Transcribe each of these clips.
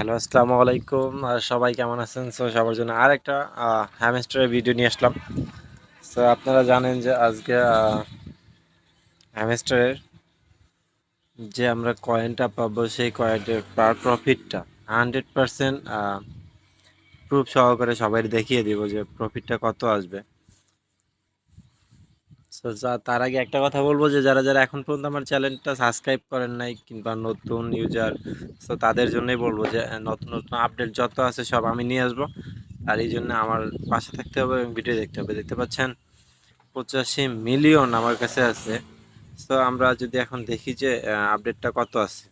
Hello, আসসালামু আলাইকুম। সবাই কেমন আছেন? সবার জন্য আরেকটা হ্যামস্টারের ভিডিও নিয়ে আসলাম। আপনারা জানেন যে আজকে হ্যামস্টারের যে আমরা কয়েনটা পাবো সেই কয়েনের প্রফিটটা 100% প্রুফ সহকারে সবাই দেখিয়ে দিব যে প্রফিটটা কত আসবে। তার আগে একটা কথা বলবো যে যারা যারা এখন পর্যন্ত আমার চ্যানেলটা সাবস্ক্রাইব করেন নাই কিংবা নতুন ইউজার, তাদের জন্যই বলবো যে নতুন নতুন আপডেট যত আছে সব আমি নিয়ে আসবো। আর এই জন্য আমার পাশে থাকতে হবে এবং ভিডিও দেখতে হবে। দেখতে পাচ্ছেন 85 মিলিয়ন আমার কাছে আছে। আমরা যদি এখন দেখি যে আপডেটটা কত আছে।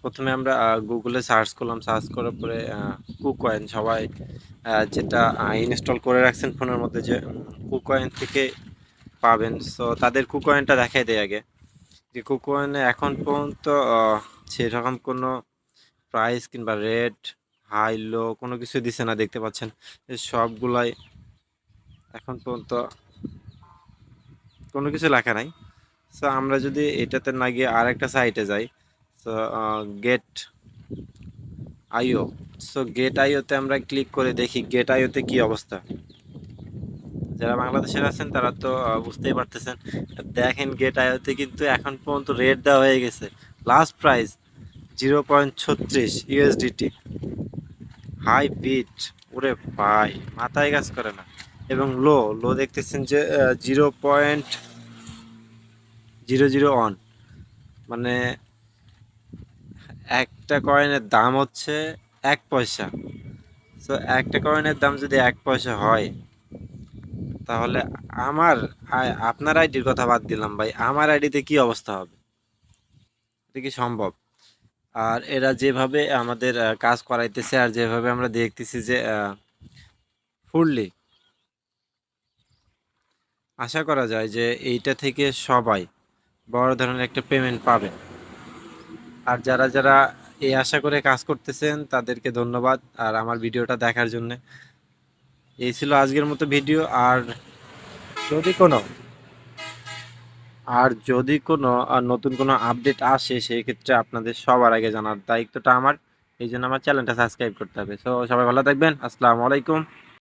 প্রথমে আমরা গুগলে সার্চ করলাম, সার্চ করার পরে কুকয়েন সবাই যেটা ইনস্টল করে রাখছেন ফোনের মধ্যে যে কুকয়েন থেকে পাবেন। তাদের কুকয়েনটা দেখাই দেয় আগে যে কুকয়েনে এখন পর্যন্ত সেরকম কোনো প্রাইস কিংবা রেট হাই লো কোনো কিছু দিছে না। দেখতে পাচ্ছেন সবগুলাই এখন পর্যন্ত কোনো কিছু লেখা নাই। আমরা যদি এটাতে না গিয়ে আর একটা সাইটে যাই, সো গেট আইও। গেট আইওতে আমরা ক্লিক করে দেখি গেট আইওতে কি অবস্থা। যারা বাংলাদেশের আছেন তারা তো বুঝতেই পারতেছেন। দেখেন গেট আইওতে কিন্তু এখন পর্যন্ত রেট দেওয়া হয়ে গেছে। Last price 0.36 USDT। High bit, ওরে ভাই মাথায় কাজ করে না। এবং লো লো দেখতেছেন যে 0.001, মানে একটা কয়েনের দাম হচ্ছে 1 পয়সা। একটা কয়েনের দাম যদি 1 পয়সা হয়, তাহলে আমার আপনার আইডির কথা বাদ দিলাম ভাই, আমার আইডিতে কি অবস্থা হবে? এটা কি সম্ভব? আর এরা যেভাবে আমাদের কাজ করাইতেছে আর যেভাবে আমরা দেখতেছি যে ফুললি আশা করা যায় যে এইটা থেকে সবাই বড় ধরনের একটা পেমেন্ট পাবে। আর যারা যারা এই আশা করে কাজ করতেছেন তাদেরকে ধন্যবাদ আর আমার ভিডিওটা দেখার জন্য। এই ছিল আজকের মতো ভিডিও। যদি কোনো যদি কোনো নতুন কোনো আপডেট আসে সেই ক্ষেত্রে আপনাদের সবার আগে জানার দায়িত্বটা আমার। এই জন্য আমার চ্যানেলটা সাবস্ক্রাইব করতে হবে। সবাই ভালো থাকবেন। আসসালামু আলাইকুম।